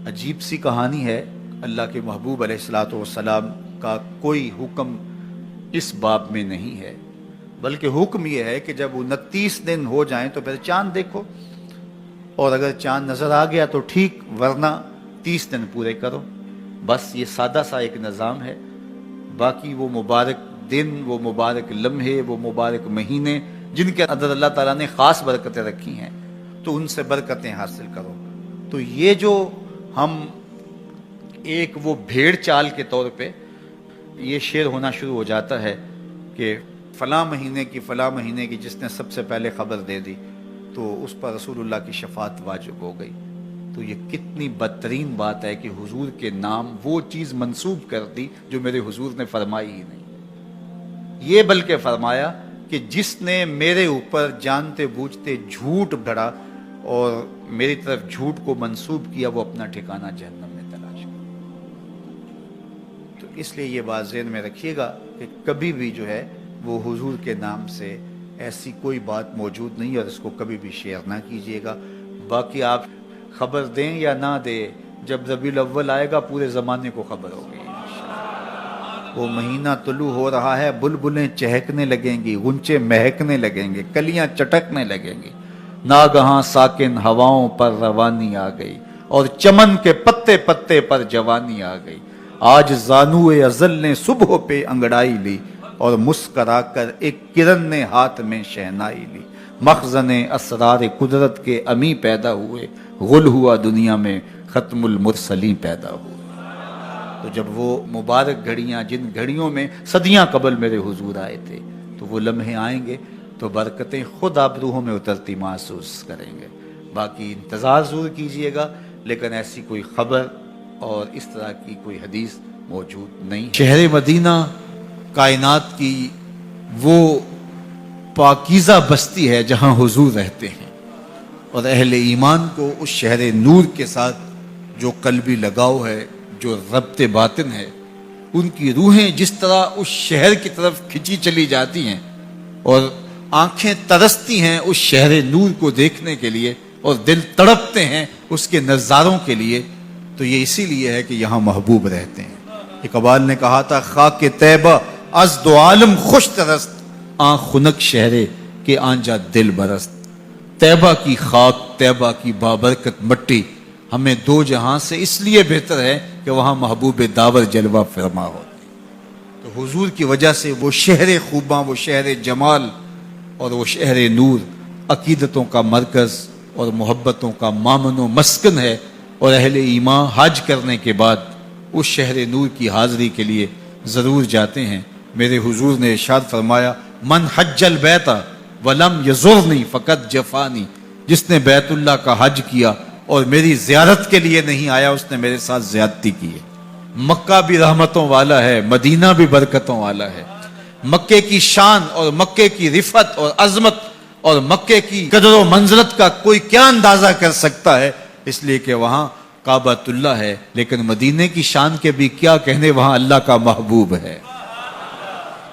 عجیب سی کہانی ہے۔ اللہ کے محبوب علیہ الصلوۃ والسلام کا کوئی حکم اس باب میں نہیں ہے، بلکہ حکم یہ ہے کہ جب 29 دن ہو جائیں تو پھر چاند دیکھو، اور اگر چاند نظر آ گیا تو ٹھیک، ورنہ 30 دن پورے کرو۔ بس یہ سادہ سا ایک نظام ہے۔ باقی وہ مبارک دن، وہ مبارک لمحے، وہ مبارک مہینے جن کے اندر اللہ تعالیٰ نے خاص برکتیں رکھی ہیں، تو ان سے برکتیں حاصل کرو۔ تو یہ جو ہم ایک وہ بھیڑ چال کے طور پہ یہ شعر ہونا شروع ہو جاتا ہے کہ فلاں مہینے کی جس نے سب سے پہلے خبر دے دی تو اس پر رسول اللہ کی شفاعت واجب ہو گئی۔ تو یہ کتنی بدترین بات ہے کہ حضور کے نام وہ چیز منسوب کر دی جو میرے حضور نے فرمائی ہی نہیں۔ یہ بلکہ فرمایا کہ جس نے میرے اوپر جانتے بوجھتے جھوٹ گھڑا اور میری طرف جھوٹ کو منسوب کیا، وہ اپنا ٹھکانہ جہنم میں تلاش کرے۔ تو اس لیے یہ بات ذہن میں رکھیے گا کہ کبھی بھی جو ہے وہ حضور کے نام سے ایسی کوئی بات موجود نہیں، اور اس کو کبھی بھی شیئر نہ کیجیے گا۔ باقی آپ خبر دیں یا نہ دیں، جب ربیع الاول آئے گا پورے زمانے کو خبر ہوگی۔ وہ مہینہ طلوع ہو رہا ہے، بلبلیں چہکنے لگیں گی، غنچے مہکنے لگیں گے، کلیاں چٹکنے لگیں گی، ناگہاں ساکن ہواؤں پر روانی آ گئی، اور چمن کے پتے پتے پر جوانی آ گئی۔ آج زانوئے ازل نے صبح پہ انگڑائی لی، اور مسکرا کر ایک کرن نے ہاتھ میں شہنائی لی۔ مخزن اسرار قدرت کے امی پیدا ہوئے، غل ہوا دنیا میں ختم المرسلین پیدا ہوئے۔ تو جب وہ مبارک گھڑیاں، جن گھڑیوں میں صدیاں قبل میرے حضور آئے تھے، تو وہ لمحے آئیں گے تو برکتیں خود آپ روحوں میں اترتی محسوس کریں گے۔ باقی انتظار ضرور کیجئے گا، لیکن ایسی کوئی خبر اور اس طرح کی کوئی حدیث موجود نہیں۔ شہر مدینہ کائنات کی وہ پاکیزہ بستی ہے جہاں حضور رہتے ہیں، اور اہل ایمان کو اس شہر نور کے ساتھ جو قلبی لگاؤ ہے، جو ربط باطن ہے، ان کی روحیں جس طرح اس شہر کی طرف کھینچی چلی جاتی ہیں، اور آنکھیں ترستی ہیں اس شہر نور کو دیکھنے کے لیے، اور دل تڑپتے ہیں اس کے نظاروں کے لیے، تو یہ اسی لیے ہے کہ یہاں محبوب رہتے ہیں۔ اقبال نے کہا تھا، خاک طیبہ از دو عالم خوش ترست، آن خنک شہرے کے آنجا دل برست۔ طیبہ کی خاک، طیبہ کی بابرکت مٹی ہمیں دو جہاں سے اس لیے بہتر ہے کہ وہاں محبوب داور جلوہ فرما ہوتے۔ تو حضور کی وجہ سے وہ شہر خوباں، وہ شہر جمال اور وہ شہر نور عقیدتوں کا مرکز اور محبتوں کا مامن و مسکن ہے، اور اہل ایمان حج کرنے کے بعد اس شہر نور کی حاضری کے لیے ضرور جاتے ہیں۔ میرے حضور نے ارشاد فرمایا، من حج البیت ولم یزرنی فقط جفانی، جس نے بیت اللہ کا حج کیا اور میری زیارت کے لیے نہیں آیا، اس نے میرے ساتھ زیادتی کی ہے۔ مکہ بھی رحمتوں والا ہے، مدینہ بھی برکتوں والا ہے۔ مکے کی شان اور مکے کی رفعت اور عظمت اور مکے کی قدر و منزلت کا کوئی کیا اندازہ کر سکتا ہے، اس لیے کہ وہاں کعبۃ اللہ ہے، لیکن مدینے کی شان کے بھی کیا کہنے، وہاں اللہ کا محبوب ہے۔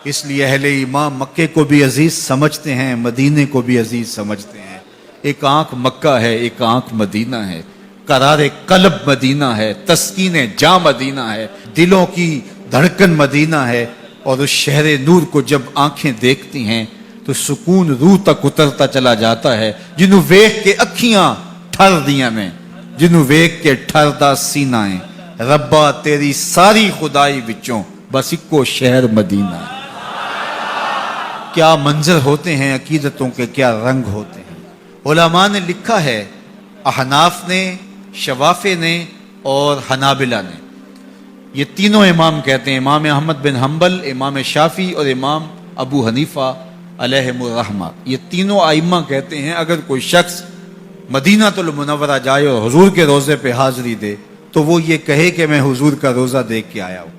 اس لیے اہل ایمان مکے کو بھی عزیز سمجھتے ہیں، مدینے کو بھی عزیز سمجھتے ہیں۔ ایک آنکھ مکہ ہے، ایک آنکھ مدینہ ہے، قرار قلب مدینہ ہے، تسکین جاں مدینہ ہے، دلوں کی دھڑکن مدینہ ہے، اور اس شہر نور کو جب آنکھیں دیکھتی ہیں تو سکون روح تک اترتا چلا جاتا ہے۔ جنوں ویکھ کے اکھیاں ٹھر دیاں نے، جنوں ویکھ کے ٹھردا سینہ ہے، ربا تیری ساری خدائی وچوں بس اکو شہر مدینہ ہے۔ کیا منظر ہوتے ہیں عقیدتوں کے، کیا رنگ ہوتے ہیں۔ علماء نے لکھا ہے، احناف نے، شوافع نے اور حنابلہ نے، یہ تینوں امام کہتے ہیں، امام احمد بن حنبل، امام شافعی اور امام ابو حنیفہ علیہم الرحمہ، یہ تینوں ائمہ کہتے ہیں اگر کوئی شخص مدینہ المنورہ جائے اور حضور کے روضے پہ حاضری دے تو وہ یہ کہے کہ میں حضور کا روضہ دیکھ کے آیا ہوں۔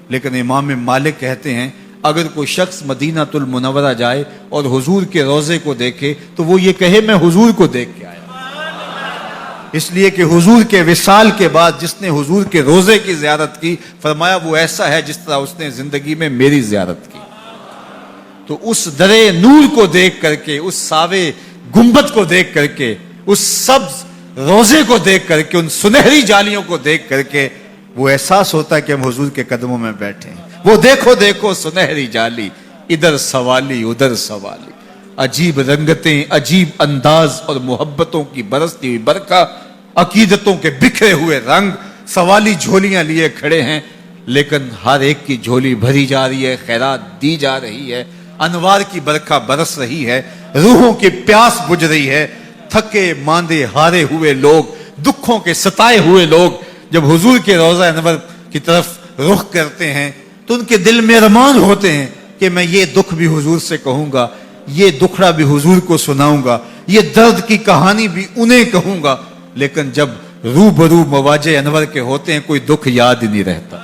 لیکن امام مالک کہتے ہیں اگر کوئی شخص مدینہ المنورہ جائے اور حضور کے روضے کو دیکھے تو وہ یہ کہے میں حضور کو دیکھ کے آیا ہوں۔ اس لیے کہ حضور کے وصال کے بعد جس نے حضور کے روضے کی زیارت کی، فرمایا وہ ایسا ہے جس طرح اس نے زندگی میں میری زیارت کی۔ تو اس درے نور کو دیکھ کر کے، اس ساوے گنبد کو دیکھ کر کے، اس سبز روزے کو دیکھ کر کے، ان سنہری جالیوں کو دیکھ کر کے وہ احساس ہوتا ہے کہ ہم حضور کے قدموں میں بیٹھے ہیں۔ وہ دیکھو دیکھو سنہری جالی، ادھر سوالی ادھر سوالی، عجیب رنگتیں، عجیب انداز اور محبتوں کی برستی ہوئی برکھا، عقیدتوں کے بکھرے ہوئے رنگ، سوالی جھولیاں لیے کھڑے ہیں، لیکن ہر ایک کی جھولی بھری جا رہی ہے، خیرات دی جا رہی ہے، انوار کی برکھا برس رہی ہے، روحوں کی پیاس بجھ رہی ہے۔ تھکے ماندے ہارے ہوئے لوگ، دکھوں کے ستائے ہوئے لوگ جب حضور کے روضہ انور کی طرف رخ کرتے ہیں تو ان کے دل میں ارمان ہوتے ہیں کہ میں یہ دکھ بھی حضور سے کہوں گا، یہ دکھڑا بھی حضور کو سناؤں گا، یہ درد کی کہانی بھی انہیں کہوں گا، لیکن جب روبرو مواجہ انور کے ہوتے ہیں کوئی دکھ یاد ہی نہیں رہتا۔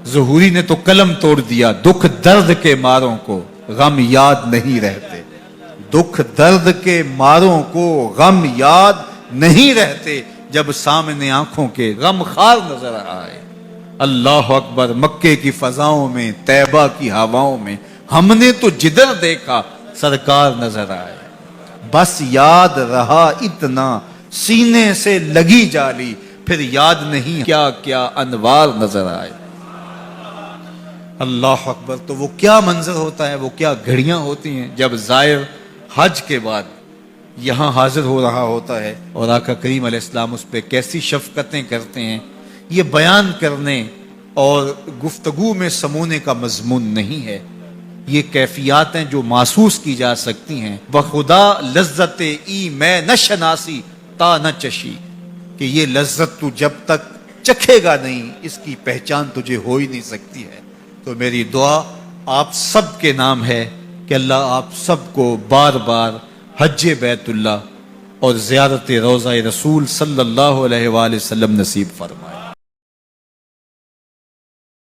ظہوری نے تو قلم توڑ دیا، دکھ درد کے ماروں کو غم یاد نہیں رہتے، دکھ درد کے ماروں کو غم یاد نہیں رہتے، جب سامنے آنکھوں کے غم خار نظر آئے۔ اللہ اکبر، مکے کی فضاؤں میں، طیبہ کی ہواؤں میں ہم نے تو جدھر دیکھا سرکار نظر آئے، بس یاد رہا اتنا سینے سے لگی جالی، پھر یاد نہیں کیا کیا انوار نظر آئے۔ اللہ اکبر، تو وہ کیا منظر ہوتا ہے، وہ کیا گھڑیاں ہوتی ہیں جب زائر حج کے بعد یہاں حاضر ہو رہا ہوتا ہے اور آقا کریم علیہ السلام اس پہ کیسی شفقتیں کرتے ہیں، یہ بیان کرنے اور گفتگو میں سمونے کا مضمون نہیں ہے۔ یہ کیفیات ہیں جو محسوس کی جا سکتی ہیں۔ بخدا لذت ای میں نہ شناسی تا نہ چشی، کہ یہ لذت تو جب تک چکھے گا نہیں اس کی پہچان تجھے ہو ہی نہیں سکتی ہے۔ تو میری دعا آپ سب کے نام ہے کہ اللہ آپ سب کو بار بار حج بیت اللہ اور زیارت روضہ رسول صلی اللہ علیہ وآلہ وسلم نصیب فرمائے۔